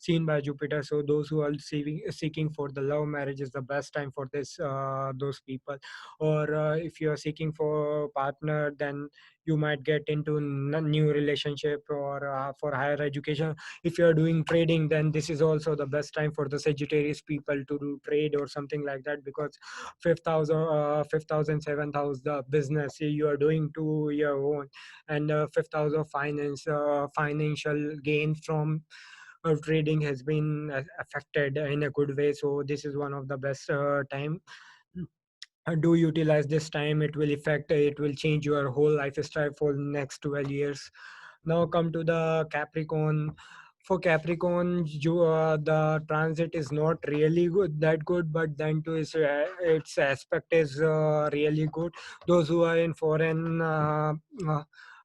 seen by Jupiter. So those who are seeking for the love marriage is the best time for this those people. Or if you are seeking for partner, then you might get into new relationship. Or for higher education, if you are doing trading, then this is also the best time for the Sagittarius people to do trade or something like that, because fifth house and seventh house, the business you are doing to your own. And fifth house of finance, financial gain from trading has been affected in a good way. So this is one of the best time. Do utilize this time. It will affect, it will change your whole lifestyle for next 12 years. Now come to the Capricorn. For Capricorn, the transit is not really good, that good, but then too is its aspect is really good. Those who are in foreign uh,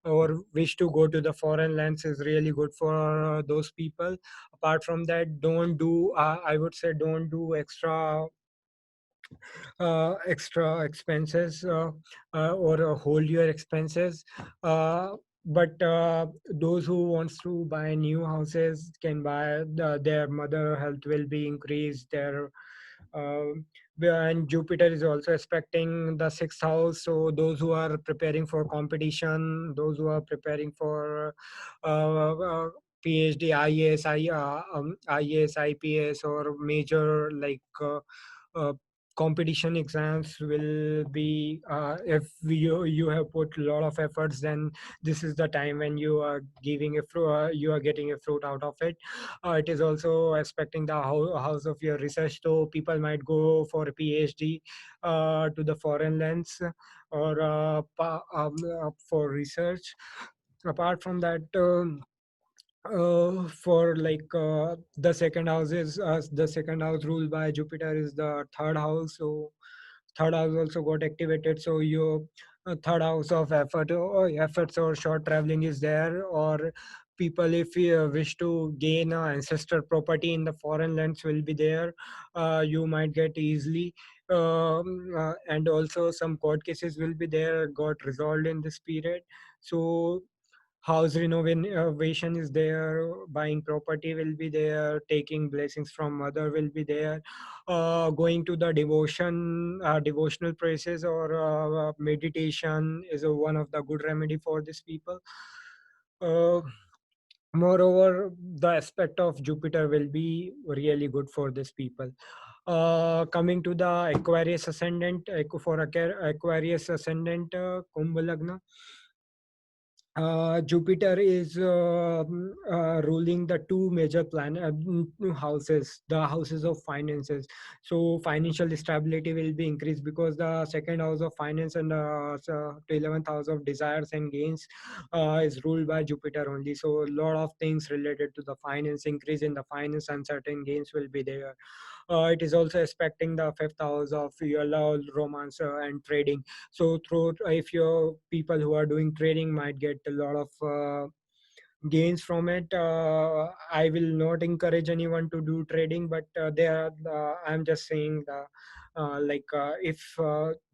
or wish to go to the foreign lands is really good for those people. Apart from that, don't do I would say don't do extra expenses, or hold your expenses. Uh, but those who wants to buy new houses can buy. Their mother health will be increased. Um, and Jupiter is also expecting the sixth house. So those who are preparing for competition, those who are preparing for PhD, IAS, IPS, or major like uh, competition exams will be, if you have put a lot of efforts, then this is the time when you are giving a fruit, you are getting a fruit out of it. It is also expecting the house of your research, so people might go for a PhD to the foreign lands, or for research. Apart from that, for like the second house ruled by Jupiter is the third house. So third house also got activated. So your third house of efforts or short traveling is there. Or people, if you wish to gain ancestor property in the foreign lands, will be there. You might get easily. And also some court cases will be there, got resolved in this period. So house renovation is there, buying property will be there, taking blessings from mother will be there, going to the devotional places or meditation is one of the good remedy for these people. uh, Moreover, the aspect of Jupiter will be really good for these people. Coming to the Aquarius Ascendant, Aquarius Ascendant, Kumbh Lagna, Jupiter is ruling the two major houses, the houses of finances. So financial stability will be increased because the second house of finance and the 11th house of desires and gains is ruled by Jupiter only. So a lot of things related to the finance, increase in the finance and certain gains will be there. It is also expecting the fifth house of your love, romance, and trading. So through if your people who are doing trading might get a lot of gains from it. I will not encourage anyone to do trading, but I'm just saying the if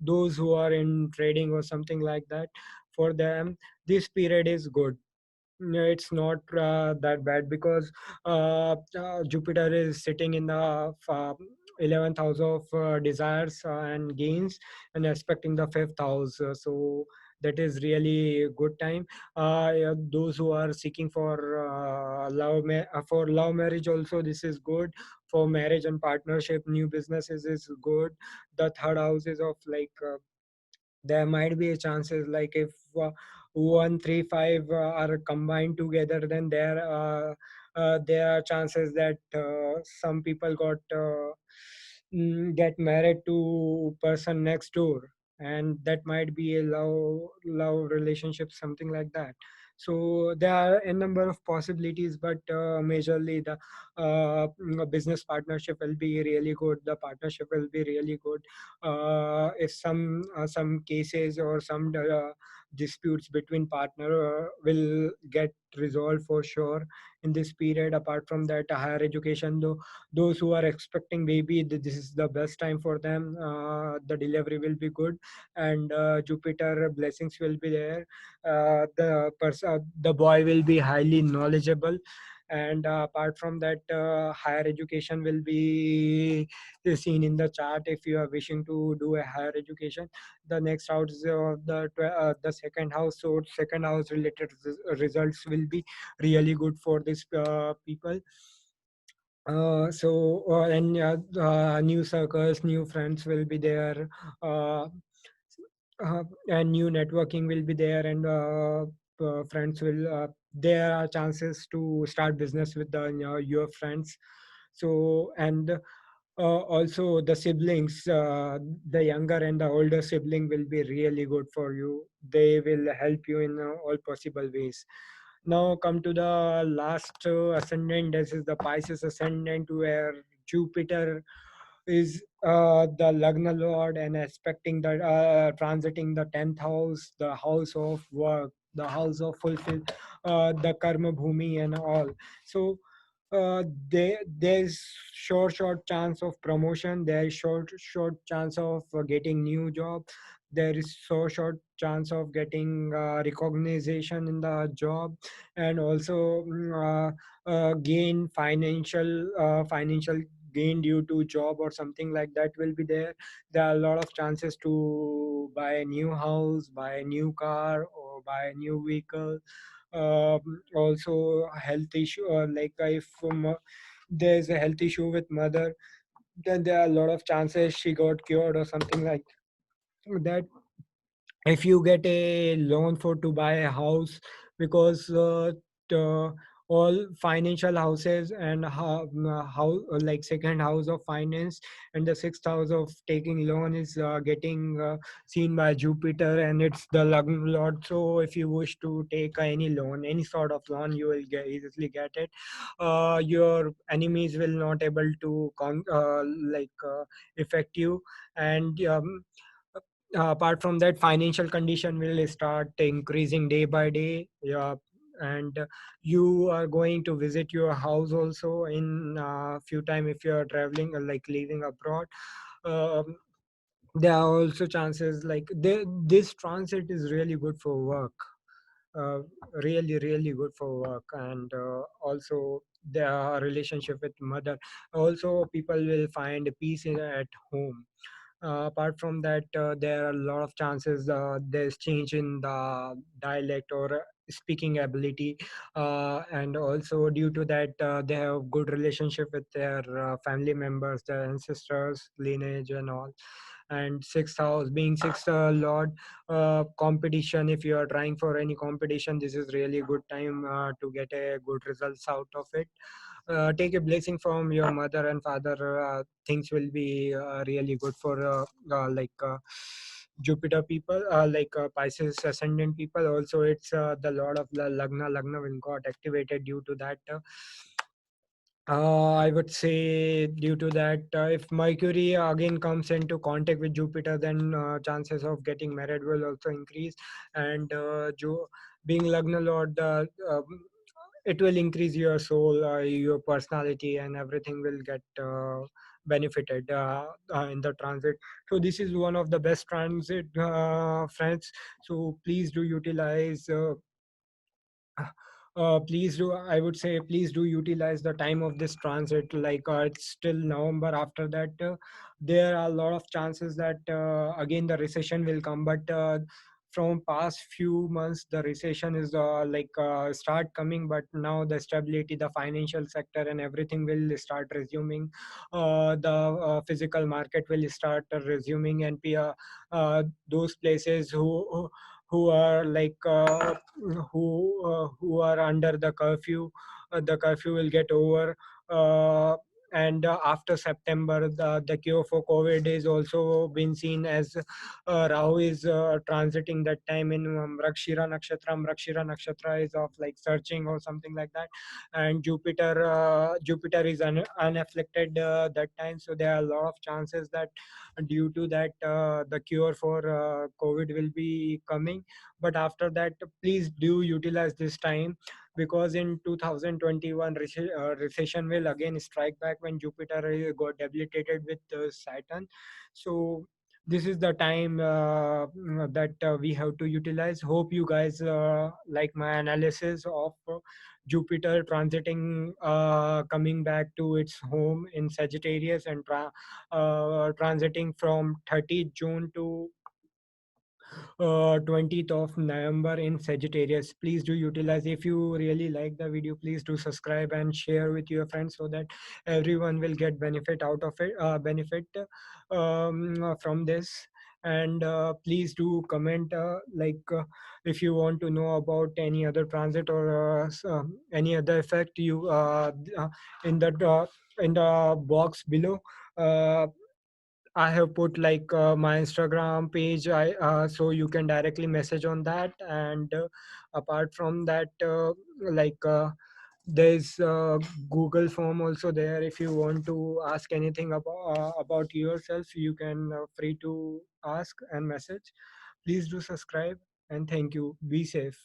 those who are in trading or something like that, for them this period is good. No, it's not that bad because Jupiter is sitting in the 11th house of desires and gains and expecting the fifth house. So that is really a good time. Yeah, those who are seeking for for love marriage also, this is good. For marriage and partnership, new businesses is good. The third house is of there might be a chances like if 1 3 5 are combined together, then there are chances that some people get married to person next door, and that might be a love relationship, something like that. So there are a number of possibilities, but majorly the business partnership will be really good, the partnership will be really good. If some cases or some disputes between partner will get resolved for sure in this period. Apart from that, higher education, though, those who are expecting baby, this is the best time for them. The delivery will be good, and Jupiter blessings will be there. The boy will be highly knowledgeable, and apart from that, higher education will be seen in the chart. If you are wishing to do a higher education, the next house of the second house, so second house related results will be really good for these people. And new circles, new friends will be there, uh, and new networking will be there, and friends will there are chances to start business with your friends. So and also the siblings, the younger and the older sibling will be really good for you. They will help you in all possible ways. Now come to the last ascendant. This is the Pisces Ascendant, where Jupiter is the Lagna Lord and expecting the transiting the 10th house, the house of work, the house of fulfill, the Karma Bhumi and all. So there's short chance of promotion, there is short chance of getting new job, there is so short chance of getting recognition in the job, and also gain financial gain due to job or something like that will be there. There are a lot of chances to buy a new house, buy a new car, or buy a new vehicle. Also health issue, like if there's a health issue with mother, then there are a lot of chances she got cured or something like that. If you get a loan for to buy a house, because the, all financial houses and how like second house of finance and the sixth house of taking loan is getting seen by Jupiter, and it's the lord. So if you wish to take any loan, any sort of loan, you will easily get it. Your enemies will not able to affect you. And apart from that, financial condition will start increasing day by day. Yeah. And you are going to visit your house also in few time if you are traveling or like living abroad. um, there are also chances like this transit is really good for work. uh, really good for work, and also their relationship with mother. Also people will find peace at home. Apart from that, there are a lot of chances there's change in the dialect or speaking ability, and also due to that they have good relationship with their family members, their ancestors, lineage and all. And sixth house being sixth lord, competition, if you are trying for any competition, this is really good time to get a good results out of it. Take a blessing from your mother and father, things will be really good for Jupiter people, Pisces ascendant people. Also, it's the lord of the Lagna will got activated due to that. I would say due to that, if Mercury again comes into contact with Jupiter, then chances of getting married will also increase. And being Lagna Lord, it will increase your soul, your personality, and everything will get benefited in the transit. So this is one of the best transit, friends. So please do utilize. Please do, I would say, please do utilize the time of this transit. Like it's still November. After that, there are a lot of chances that again the recession will come. But from past few months, the recession is start coming. But now the stability, the financial sector, and everything will start resuming. The physical market will start resuming, and those places who are who are under the curfew will get over. uh, and after September, the cure for COVID is also been seen, as Rahu is transiting that time in Mragashira Nakshatra. Mragashira Nakshatra is of like searching or something like that, and Jupiter is unafflicted that time. So there are a lot of chances that due to that the cure for COVID will be coming. But after that, please do utilize this time, because in 2021 recession will again strike back when Jupiter got debilitated with Saturn. So this is the time that we have to utilize. Hope you guys like my analysis of Jupiter transiting, coming back to its home in Sagittarius, and transiting from 30th June to 20th of November in Sagittarius. Please do utilize. If you really like the video, please do subscribe and share with your friends, so that everyone will get benefit out of it, from this. And please do comment, if you want to know about any other transit or any other effect, you in the in the box below. I have put my Instagram page, so you can directly message on that. And apart from that, like there's Google form also there. If you want to ask anything about yourself, you can free to ask and message. Please do subscribe, and thank you. Be safe.